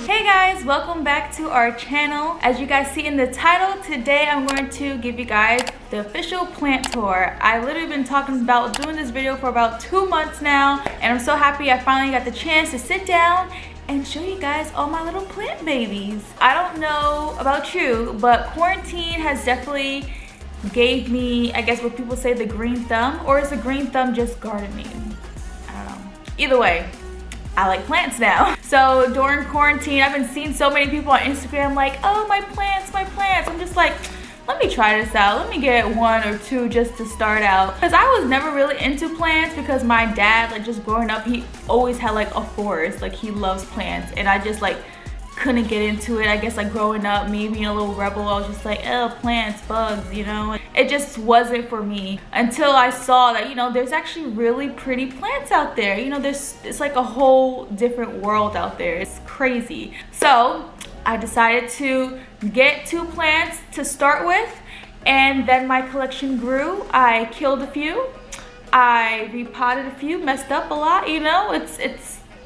Hey guys, welcome back to our channel. As you guys see in the title, today I'm going to give you guys the official plant tour. I've literally been talking about doing this video for about 2 months now, and I'm so happy I finally got the chance to sit down and show you guys all my little plant babies. I don't know about you, but quarantine has definitely gave me, I guess what people say, the green thumb, or is the green thumb just gardening? I don't know. Either way, I like plants now. So during quarantine, I've been seeing so many people on Instagram like, oh, my plants, my plants. I'm just like, let me try this out. Let me get 1 or 2 just to start out. Because I was never really into plants because my dad, like just growing up, he always had like a forest. Like he loves plants, and I just like couldn't get into it. I guess like growing up, me being a little rebel, I was just like, oh, plants, bugs, you know. It just wasn't for me until I saw that, you know, there's actually really pretty plants out there. You know, it's like a whole different world out there. It's crazy. So I decided to get 2 plants to start with, and then my collection grew. I killed a few, I repotted a few, messed up a lot, you know.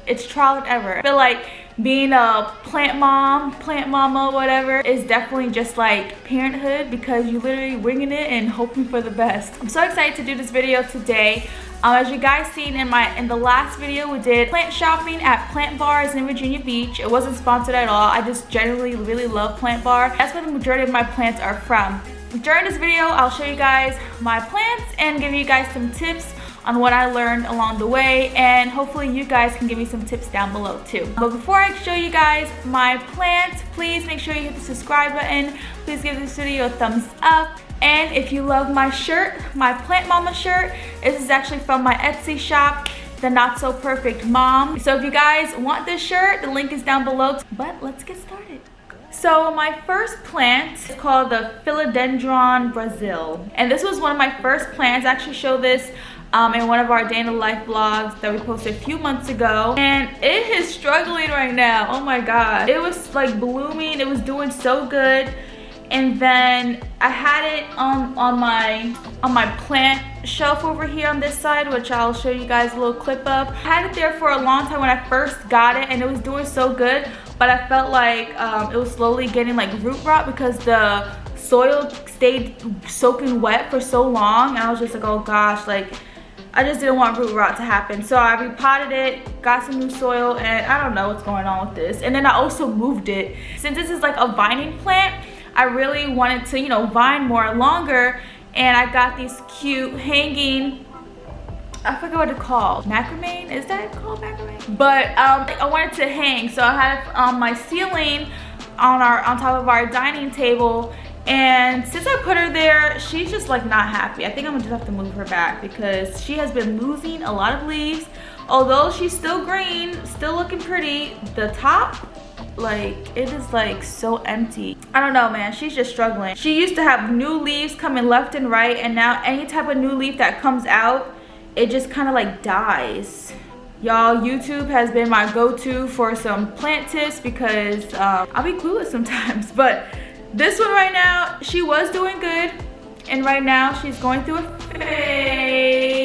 It's trial and error. I feel like being a plant mom, plant mama, whatever, is definitely just like parenthood, because you literally winging it and hoping for the best. I'm so excited to do this video today. As you guys seen in the last video, we did plant shopping at Plant Bars in Virginia Beach. It wasn't sponsored at all. I just generally really love Plant Bar. That's where the majority of my plants are from. During this video, I'll show you guys my plants and give you guys some tips on what I learned along the way, and hopefully you guys can give me some tips down below too. But before I show you guys my plants, please make sure you hit the subscribe button. Please give this video a thumbs up. And if you love my shirt, my Plant Mama shirt, this is actually from my Etsy shop, The Not So Perfect Mom. So if you guys want this shirt, the link is down below. But let's get started. So my first plant is called the philodendron brasil, and this was one of my first plants. I actually showed this in one of our day in the life vlogs that we posted a few months ago, and it is struggling right now. Oh my god, it was like blooming, it was doing so good, and then I had it on my plant shelf over here on this side, which I'll show you guys a little clip of. I had it there for a long time when I first got it, and it was doing so good, but I felt like it was slowly getting like root rot because the soil stayed soaking wet for so long, and I was just like, oh gosh, like I just didn't want root rot to happen. So I repotted it, got some new soil, and I don't know what's going on with this. And then I also moved it. Since this is like a vining plant, I really wanted to, you know, vine more longer, and I got these cute hanging, I forget what it's called, macrame? Is that called macrame? But I wanted to hang, so I had it on my ceiling on top of our dining table. And since I put her there, she's just like not happy. I think I'm gonna just have to move her back because she has been losing a lot of leaves. Although she's still green, still looking pretty, the top, like it is like so empty. I don't know, man, she's just struggling. She used to have new leaves coming left and right, and now any type of new leaf that comes out, it just kind of like dies. Y'all, YouTube has been my go-to for some plant tips because I'll be clueless sometimes. But this one right now, she was doing good, and right now she's going through a phase.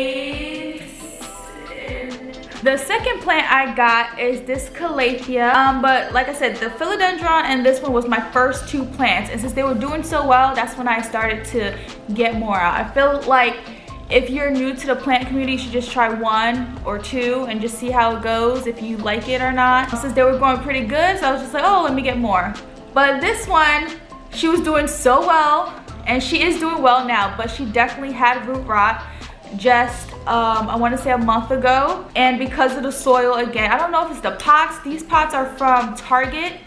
The second plant I got is this calathea, but like I said, the philodendron and this one was my first 2 plants, and since they were doing so well, that's when I started to get more out. I feel like if you're new to the plant community, you should just try 1 or 2 and just see how it goes, if you like it or not. Since they were going pretty good, so I was just like, oh, let me get more. But this one, she was doing so well, and she is doing well now, but she definitely had root rot just I want to say a month ago, and because of the soil again. I don't know if it's the pots. These pots are from Target,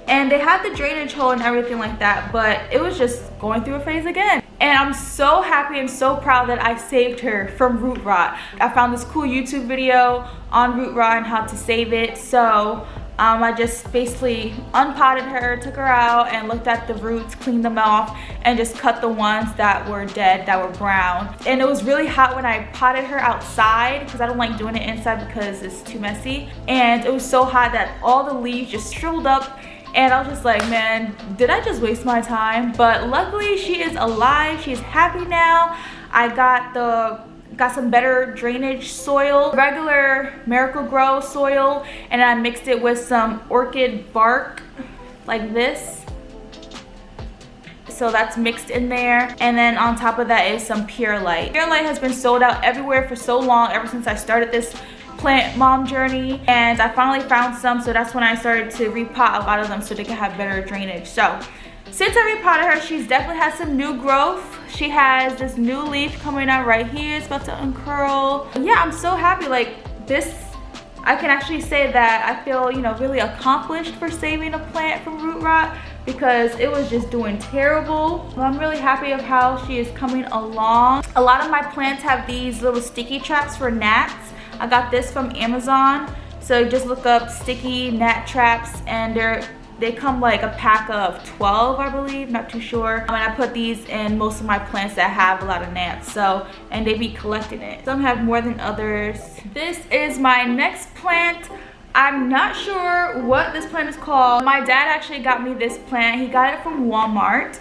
and they have the drainage hole and everything like that, but it was just going through a phase again. And I'm so happy and so proud that I saved her from root rot. I found this cool YouTube video on root rot and how to save it, so I just basically unpotted her, took her out, and looked at the roots, cleaned them off, and just cut the ones that were dead, that were brown. And it was really hot when I potted her outside because I don't like doing it inside because it's too messy. And it was so hot that all the leaves just shriveled up, and I was just like, man, did I just waste my time? But luckily she is alive, she's happy now. I got the got some better drainage soil, regular Miracle-Gro soil, and I mixed it with some orchid bark like this. So that's mixed in there, and then on top of that is some Pure Light. Pure Light has been sold out everywhere for so long, ever since I started this plant mom journey, and I finally found some, so that's when I started to repot a lot of them so they can have better drainage. So since I repotted her, she's definitely had some new growth. She has this new leaf coming out right here. It's about to uncurl. Yeah, I'm so happy. Like this, I can actually say that I feel, you know, really accomplished for saving a plant from root rot, because it was just doing terrible. Well, I'm really happy of how she is coming along. A lot of my plants have these little sticky traps for gnats. I got this from Amazon. So just look up sticky gnat traps, and they come like a pack of 12, I believe, not too sure. And I put these in most of my plants that have a lot of gnats, so, and they be collecting it. Some have more than others. This is my next plant. I'm not sure what this plant is called. My dad actually got me this plant. He got it from Walmart.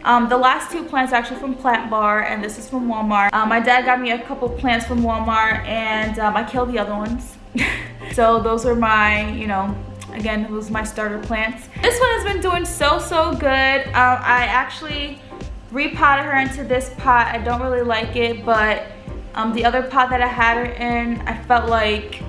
The last two plants are actually from Plant Bar, and this is from Walmart. My dad got me a couple plants from Walmart, and I killed the other ones. So those are my, you know, again, those are my starter plants. This one has been doing so good. I actually repotted her into this pot. I don't really like it, but the other pot that I had her in, I felt like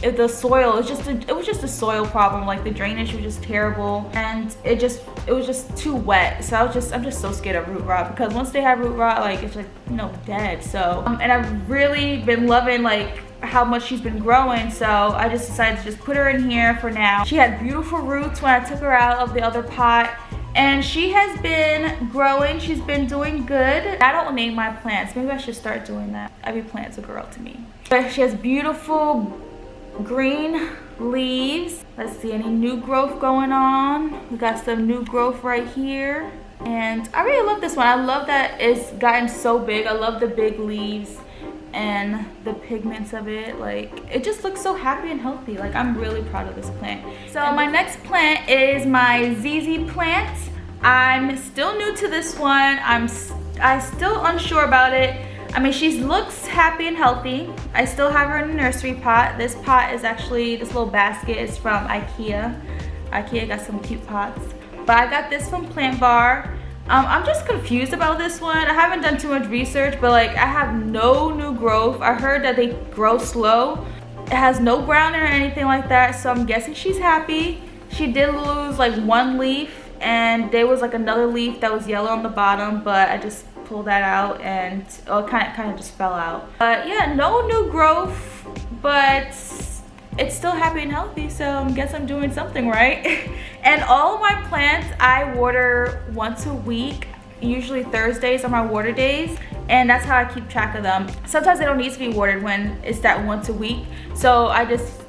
the soil, it was just a soil problem. Like the drainage was just terrible, and it was just too wet. So I'm just so scared of root rot, because once they have root rot, like it's like, you know, dead. So and I've really been loving like how much she's been growing, so I just decided to just put her in here for now. She had beautiful roots when I took her out of the other pot, and she has been growing. She's been doing good. I don't name my plants. Maybe I should start doing that. Every plant's a girl to me. But she has beautiful green leaves. Let's see, any new growth going on. We got some new growth right here, and I really love this one. I love that it's gotten so big. I love the big leaves and the pigments of it. Like it just looks so happy and healthy. Like I'm really proud of this plant. So my next plant is my ZZ plant. I'm still new to this one. I'm still unsure about it. I mean, she looks happy and healthy. I still have her in a nursery pot. This pot is actually, this little basket is from IKEA. IKEA got some cute pots. But I got this from Plant Bar. I'm just confused about this one. I haven't done too much research, but like I have no new growth. I heard that they grow slow. It has no grounding or anything like that, so I'm guessing she's happy. She did lose like one leaf, and there was like another leaf that was yellow on the bottom, but I just pulled that out, and it kind of just fell out. But yeah, no new growth, but it's still happy and healthy, so I guess I'm doing something right. And all of my plants I water once a week. Usually Thursdays are my water days, and that's how I keep track of them. Sometimes they don't need to be watered when it's that once a week, so I just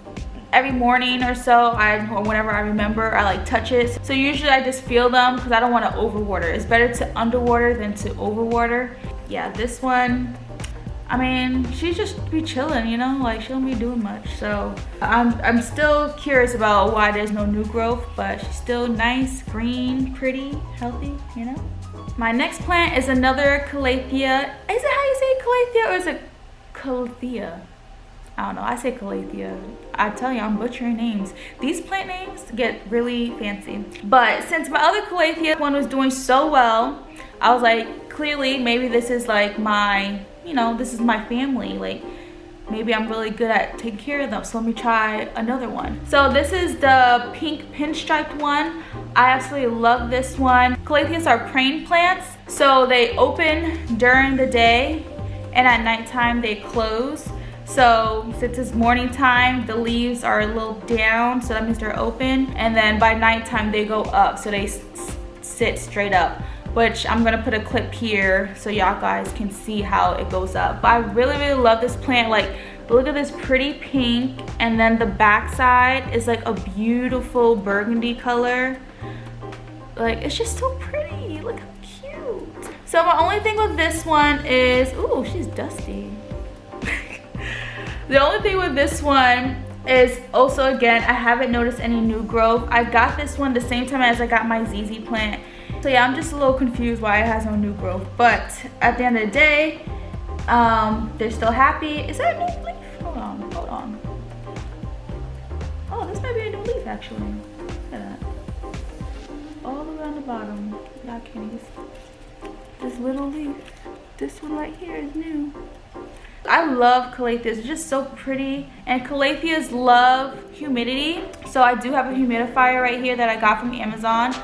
every morning or so, or whenever I remember, I like touch it. So usually I just feel them, because I don't want to overwater. It's better to underwater than to overwater. Yeah, this one, I mean, she's just be chilling, you know, like she don't be doing much. So I'm still curious about why there's no new growth, but she's still nice, green, pretty, healthy, you know. My next plant is another calathea. Is it how you say calathea, or is it calathea? I don't know, I say calathea. I tell you, I'm butchering names. These plant names get really fancy. But since my other calathea one was doing so well, I was like, clearly maybe this is like my, you know, this is my family. Like maybe I'm really good at taking care of them, so let me try another one. So this is the pink pinstriped one. I absolutely love this one. Calatheas are praying plants, so they open during the day, and at nighttime they close. So since it's morning time, the leaves are a little down, so that means they're open, and then by nighttime they go up, so they sit straight up, which I'm gonna put a clip here so y'all guys can see how it goes up. But I really love this plant. Like, look at this pretty pink, and then the back side is like a beautiful burgundy color. Like, it's just so pretty. Look how cute. So my only thing with this one is, ooh, she's dusty. The only thing with this one is also, again, I haven't noticed any new growth. I got this one the same time as I got my ZZ plant. So yeah, I'm just a little confused why it has no new growth. But at the end of the day, They're still happy. Is that a new leaf? Hold on, hold on. Oh, this might be a new leaf actually. Look at that. All the way on the bottom. Y'all can't even see. This little leaf. This one right here is new. I love calatheas. It's just so pretty. And calatheas love humidity. So I do have a humidifier right here that I got from Amazon.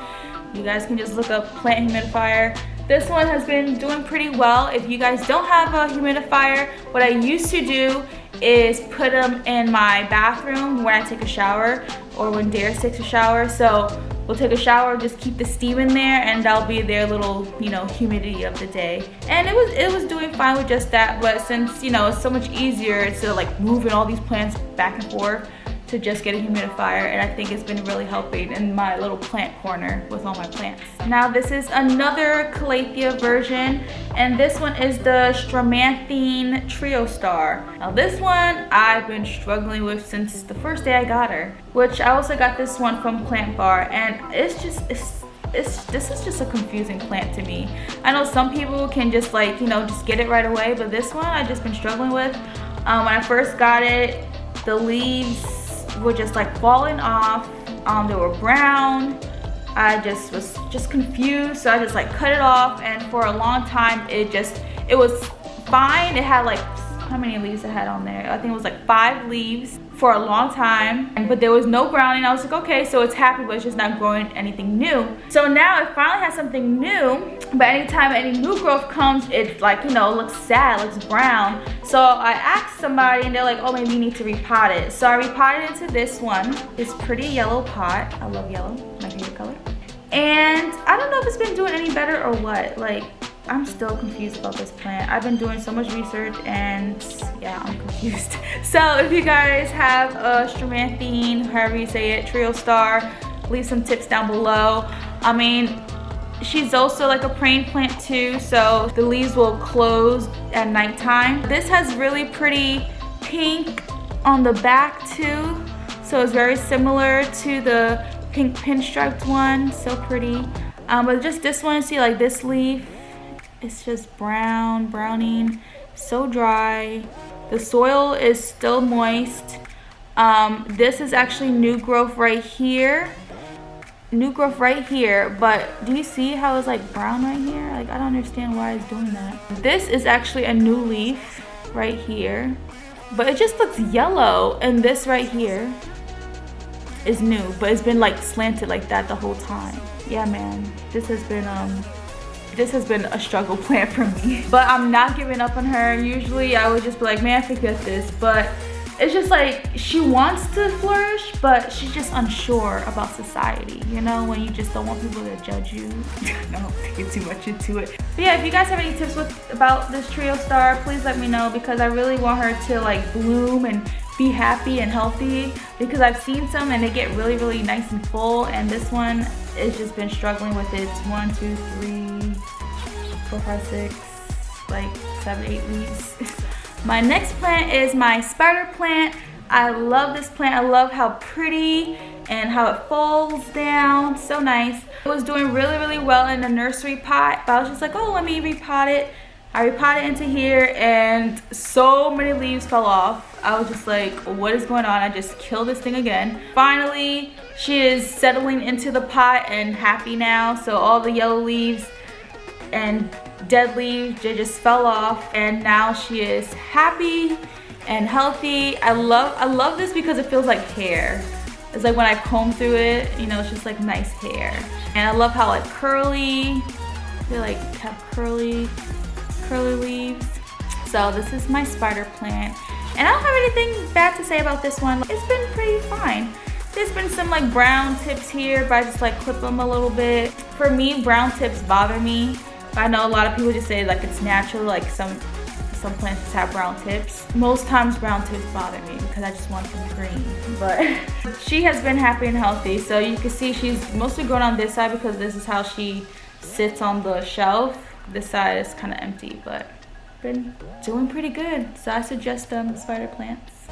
You guys can just look up plant humidifier. This one has been doing pretty well. If you guys don't have a humidifier, what I used to do is put them in my bathroom when I take a shower or when Darius takes a shower. So we'll take a shower, just keep the steam in there, and that'll be their little, you know, humidity of the day. And it was doing fine with just that, but since, you know, it's so much easier instead of like moving all these plants back and forth, to just get a humidifier, and I think it's been really helping in my little plant corner with all my plants. Now this is another calathea version, and this one is the stromanthe triostar. Now this one I've been struggling with since the first day I got her, which I also got this one from Plant Bar, and this is just a confusing plant to me. I know some people can just like, you know, just get it right away, but this one I've just been struggling with. When I first got it, the leaves were just like falling off. They were brown. I was just confused, so I just like cut it off, and for a long time it was fine. It had like, how many leaves it had on there? I think it was like 5 leaves for a long time, but there was no browning. I was like, okay, so it's happy, but it's just not growing anything new. So now it finally has something new, but anytime any new growth comes, it's like, you know, looks sad, looks brown. So I asked somebody and they're like, oh, maybe you need to repot it. So I repotted into this one, this pretty yellow pot. I love yellow, my favorite color. And I don't know if it's been doing any better or what. Like, I'm still confused about this plant. I've been doing so much research and yeah, I'm confused. So if you guys have a stromanthe, however you say it, triostar, leave some tips down below. I mean, she's also like a praying plant too, so the leaves will close at nighttime. This has really pretty pink on the back too, so it's very similar to the pink pinstriped one. So pretty. But just this one, see, like this leaf, it's just browning, so dry. The soil is still moist. This is actually new growth right here. But do you see how it's like brown right here? Like, I don't understand why it's doing that. This is actually a new leaf right here, but it just looks yellow, and this right here is new, but it's been like slanted like that the whole time. Yeah, man, this has been a struggle plant for me. But I'm not giving up on her. Usually I would just be like, man, forget this, but it's just like she wants to flourish, but she's just unsure about society, you know, when you just don't want people to judge you. I don't get too much into it. But yeah, if you guys have any tips about this triostar, please let me know, because I really want her to like bloom and be happy and healthy, because I've seen some and they get really nice and full, and this one has just been struggling with its 1, 2, 3, 4, 5, 6, like 7, 8 leaves. My next plant is my spider plant. I love this plant. I love how pretty and how it folds down. So nice. It was doing really well in the nursery pot, but I was just like, oh, let me repot it. I repotted into here and so many leaves fell off. I was just like, what is going on? I just killed this thing again. Finally, she is settling into the pot and happy now. So all the yellow leaves and dead leaves, they just fell off, and now she is happy and healthy. I love this because it feels like hair. It's like when I comb through it, you know, it's just like nice hair. And I love how like curly, they like have curly leaves. So this is my spider plant, and I don't have anything bad to say about this one. It's been pretty fine. There's been some like brown tips here, but I just like clip them a little bit. For me, brown tips bother me. I know a lot of people just say like it's natural, like some plants just have brown tips. Most times brown tips bother me because I just want them green. But she has been happy and healthy. So you can see she's mostly grown on this side because this is how she sits on the shelf. This side is kind of empty, but been doing pretty good. So I suggest spider plants.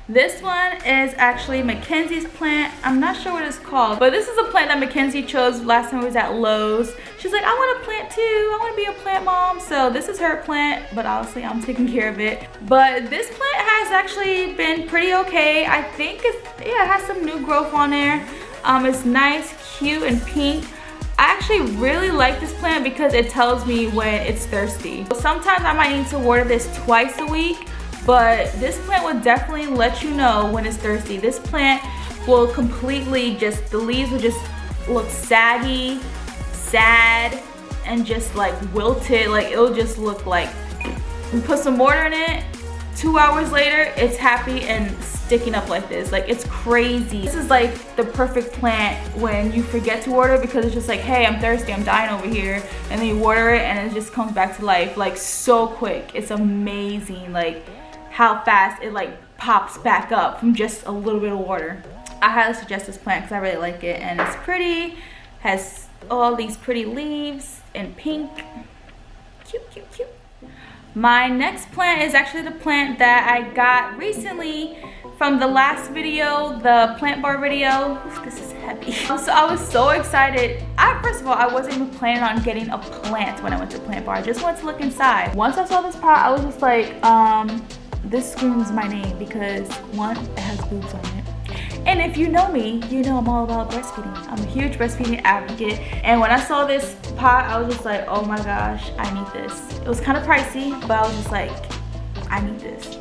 This one is actually Mackenzie's plant. I'm not sure what it's called, but this is a plant that Mackenzie chose last time we was at Lowe's. She's like, I want a plant too. I want to be a plant mom. So this is her plant, but obviously I'm taking care of it. But this plant has actually been pretty okay. I think it has some new growth on there. It's nice, cute, and pink. I actually really like this plant because it tells me when it's thirsty. Sometimes I might need to water this twice a week, but this plant will definitely let you know when it's thirsty. This plant will completely just, the leaves will just look saggy, sad, and just like wilted. Like it'll just look like, we put some water in it, 2 hours later, it's happy and sticking up like this. Like it's crazy. This is like the perfect plant when you forget to water because it's just like, hey, I'm thirsty, I'm dying over here. And then you water it and it just comes back to life like so quick. It's amazing. Like how fast it like pops back up from just a little bit of water. I highly suggest this plant because I really like it and it's pretty, has all these pretty leaves in pink. Cute, cute, cute. My next plant is actually the plant that I got recently from the last video, the plant bar video. Oof, this is heavy. So I was so excited. First of all, I wasn't even planning on getting a plant when I went to plant bar. I just wanted to look inside. Once I saw this pot, I was just like, this screams my name because one, it has boobs on it. And if you know me, you know I'm all about breastfeeding. I'm a huge breastfeeding advocate. And when I saw this pot, I was just like, oh my gosh, I need this. It was kind of pricey, but I was just like, I need this.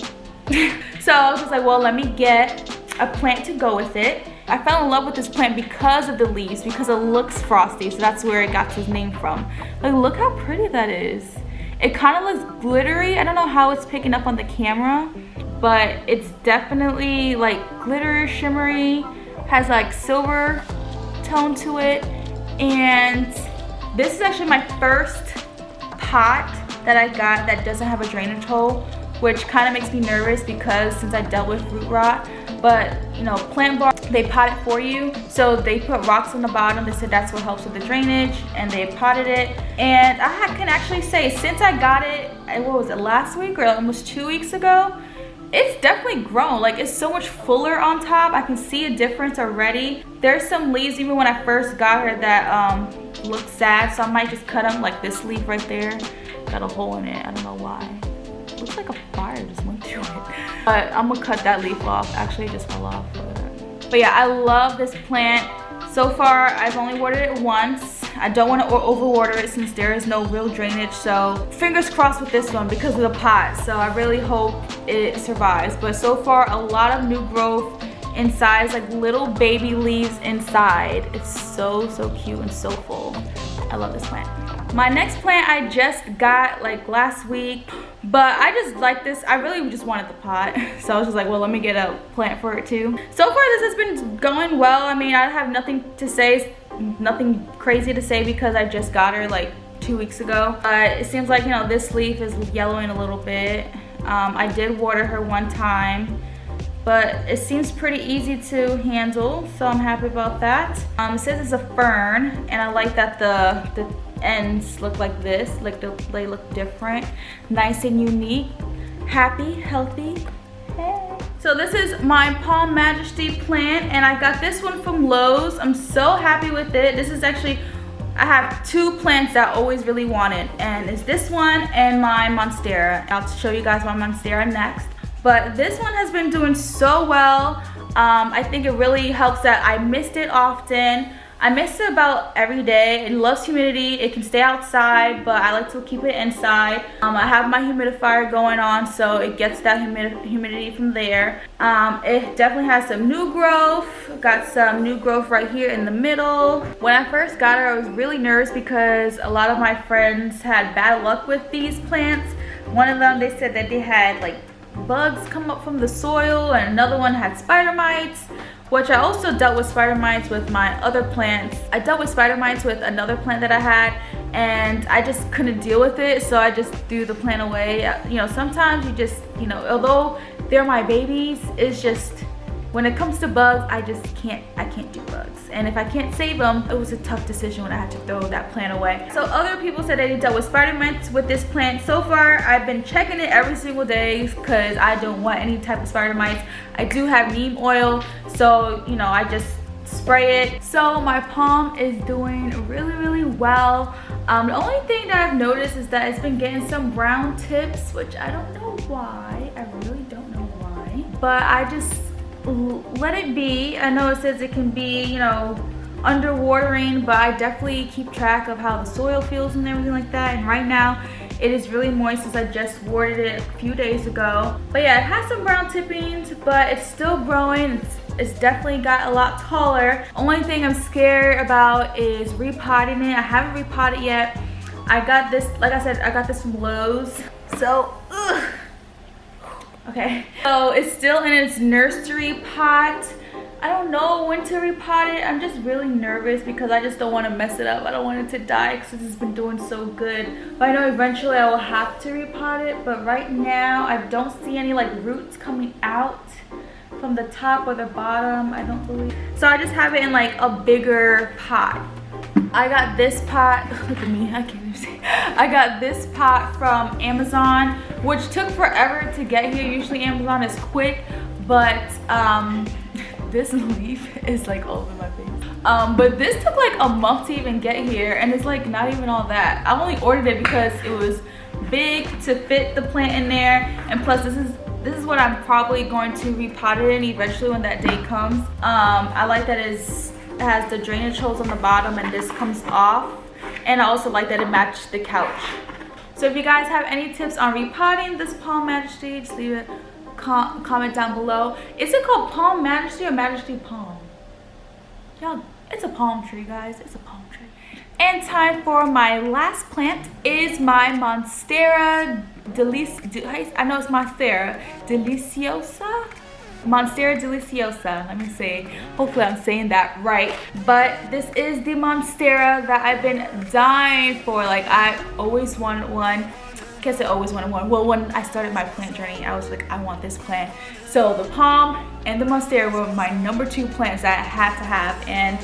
So I was just like, well, let me get a plant to go with it. I fell in love with this plant because of the leaves, because it looks frosty. So that's where it got its name from. Like, look how pretty that is. It kind of looks glittery. I don't know how it's picking up on the camera, but it's definitely like glitter, shimmery, has like silver tone to it. And this is actually my first pot that I got that doesn't have a drainage hole, which kind of makes me nervous because since I dealt with root rot. But you know, plant bar, they pot it for you. So they put rocks on the bottom. They said that's what helps with the drainage, and they potted it. And I can actually say, since I got it, what was it, last week or almost 2 weeks ago, it's definitely grown. Like it's so much fuller on top. I can see a difference already. There's some leaves even when I first got her that look sad, so I might just cut them. Like this leaf right there got a hole in it. I don't know why. Looks like a fire just went through it. But I'm gonna cut that leaf off. Actually, it just fell off. But yeah, I love this plant. So far, I've only watered it once. I don't want to overwater it since there is no real drainage. So fingers crossed with this one because of the pot. So I really hope it survives. But so far, a lot of new growth inside, like little baby leaves inside. It's so cute and so full. I love this plant. My next plant I just got like last week, but I just like this. I really just wanted the pot, so I was just like, well, let me get a plant for it too. So far this has been going well. I mean, I have nothing to say, nothing crazy to say because I just got her like 2 weeks ago. It seems like, you know, this leaf is yellowing a little bit. I did water her one time, but it seems pretty easy to handle, so I'm happy about that. It says it's a fern, and I like that the ends look like this, like they look different, nice and unique, happy, healthy. Hey. So this is my Palm Majesty plant, and I got this one from Lowe's. I'm so happy with it. This is actually, I have 2 plants that I always really wanted, and it's this one and my Monstera. I'll show you guys my Monstera next. But this one has been doing so well. I think it really helps that I mist it often. I mist it about every day. It loves humidity. It can stay outside, but I like to keep it inside. I have my humidifier going on, so it gets that humidity from there. It definitely has some new growth. Got some new growth right here in the middle. When I first got her, I was really nervous because a lot of my friends had bad luck with these plants. One of them, they said that they had like bugs come up from the soil, and another one had spider mites, which I also dealt with spider mites with my other plants. I dealt with spider mites with another plant that I had, and I just couldn't deal with it, so I just threw the plant away. You know, sometimes you just, you know, although they're my babies, it's just, when it comes to bugs, I can't do bugs. And if I can't save them, it was a tough decision when I had to throw that plant away. So other people said they dealt with spider mites with this plant. So far, I've been checking it every single day because I don't want any type of spider mites. I do have neem oil, so you know, I just spray it. So my palm is doing really well. The only thing that I've noticed is that it's been getting some brown tips, which I don't know why. I really don't know why, but I just let it be. I know it says it can be, you know, underwatering, but I definitely keep track of how the soil feels and everything like that. And right now it is really moist since I just watered it a few days ago. But yeah, it has some brown tippings, but it's still growing. It's definitely got a lot taller. Only thing I'm scared about is repotting it. I haven't repotted yet. I got this, like I said, I got this from Lowe's. So, okay. So it's still in its nursery pot. I don't know when to repot it. I'm just really nervous because I just don't want to mess it up. I don't want it to die because it's been doing so good. But I know eventually I will have to repot it. But right now I don't see any like roots coming out from the top or the bottom, I don't believe. So I just have it in like a bigger pot. I got this pot, look at me, I can't even see. I got this pot from Amazon, which took forever to get here. Usually Amazon is quick, but this leaf is like all over my face. But this took like a month to even get here, and it's like not even all that. I only ordered it because it was big to fit the plant in there, and plus this is what I'm probably going to repot it in eventually when that day comes. I like that it has the drainage holes on the bottom and this comes off. And I also like that it matched the couch. So if you guys have any tips on repotting this Palm Majesty, just leave a comment down below. Is it called Palm Majesty or Majesty Palm? Y'all, it's a palm tree, guys. It's a palm tree. And time for my last plant is my Monstera I know it's Monstera Deliciosa? Monstera Deliciosa, let me see. Hopefully I'm saying that right. But this is the Monstera that I've been dying for. Like, I always wanted one. I guess I always wanted one. Well, when I started my plant journey, I was like, I want this plant. So the Palm and the Monstera were my #2 plants that I had to have. And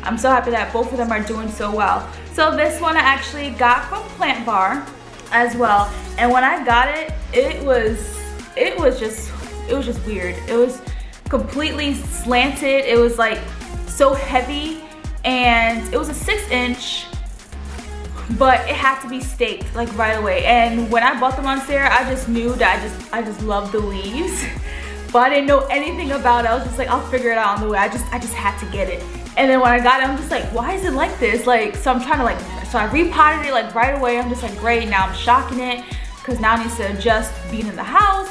I'm so happy that both of them are doing so well. So this one I actually got from Plant Bar as well. And when I got it, it was just weird. It was completely slanted. It was like so heavy, and it was a 6-inch, but it had to be staked like right away. And when I bought the Monstera, I just knew that I just loved the leaves, but I didn't know anything about it. I was just like, I'll figure it out on the way. I just had to get it. And then when I got it, I'm just like, why is it like this? Like, so I'm trying to like, so I repotted it like right away. I'm just like, great, now I'm shocking it because now it needs to adjust being in the house.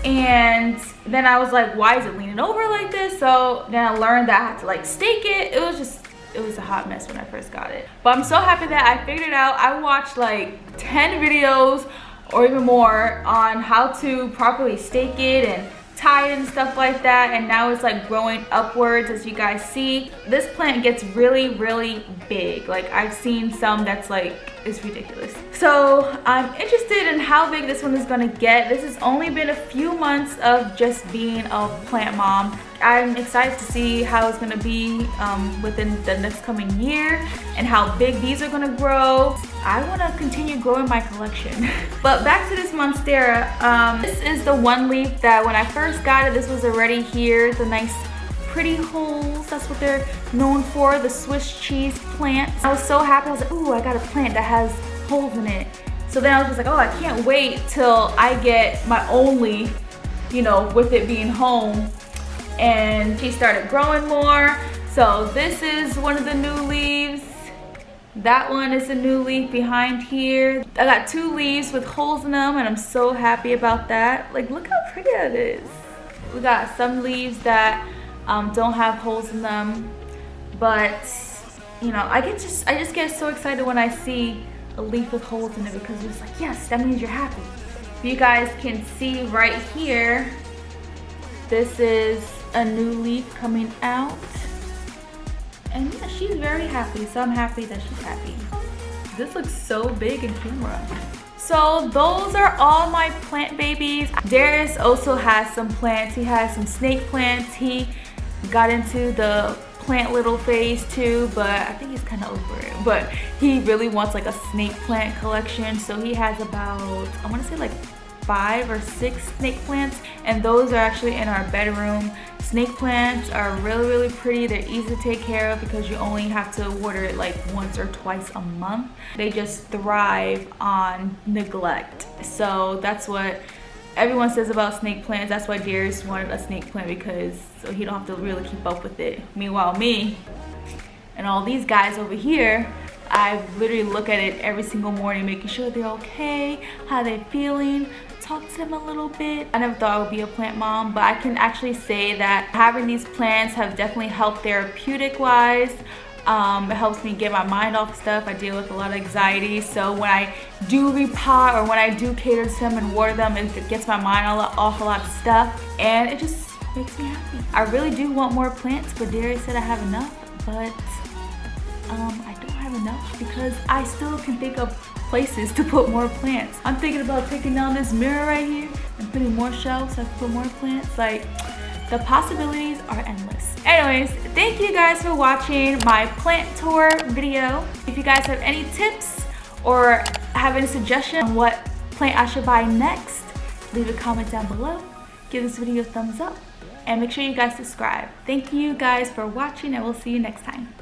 And then I was like, why is it leaning over like this? So then I learned that I had to like stake it. It was a hot mess when I first got it. But I'm so happy that I figured it out. I watched like 10 videos or even more on how to properly stake it and tie it and stuff like that, and now it's like growing upwards. As you guys see, this plant gets really big. Like, I've seen some that's like, it's ridiculous. So I'm interested in how big this one is gonna get. This has only been a few months of just being a plant mom. I'm excited to see how it's gonna be within the next coming year and how big these are gonna grow. I wanna continue growing my collection. But back to this Monstera. This is the one leaf that when I first got it, this was already here. The nice pretty holes, that's what they're known for, the Swiss cheese plant. I was so happy. I was like, ooh, I got a plant that has holes in it. So then I was just like, oh, I can't wait till I get my own leaf, you know, with it being home. And she started growing more. So this is one of the new leaves. That one is a new leaf behind here. I got 2 leaves with holes in them, and I'm so happy about that. Like, look how pretty that is. We got some leaves that don't have holes in them, but you know, I just get so excited when I see a leaf with holes in it, because it's like, yes, that means you're happy. You guys can see right here, this is a new leaf coming out, and yeah, she's very happy, so I'm happy that she's happy. This looks so big in camera. So those are all my plant babies. Darius also has some plants. He has some snake plants. He got into the plant little phase too, but I think he's kind of over it. But he really wants like a snake plant collection. So he has about, I want to say like 5 or 6 snake plants, and those are actually in our bedroom. Snake plants are really pretty. They're easy to take care of because you only have to water it like once or twice a month. They just thrive on neglect. So that's what everyone says about snake plants. That's why Darius wanted a snake plant, because so he don't have to really keep up with it. Meanwhile, me and all these guys over here, I literally look at it every single morning, making sure they're okay, how they're feeling, talk to them a little bit. I never thought I would be a plant mom, but I can actually say that having these plants have definitely helped therapeutic wise. It helps me get my mind off stuff. I deal with a lot of anxiety, so when I do repot or when I do cater to them and water them, it gets my mind off a lot of stuff, and it just makes me happy. I really do want more plants, but Darius said I have enough, but I don't have enough because I still can think of places to put more plants. I'm thinking about taking down this mirror right here and putting more shelves so I can put more plants. Like, the possibilities are endless. Anyways, thank you guys for watching my plant tour video. If you guys have any tips or have any suggestions on what plant I should buy next, leave a comment down below. Give this video a thumbs up and make sure you guys subscribe. Thank you guys for watching, and we'll see you next time.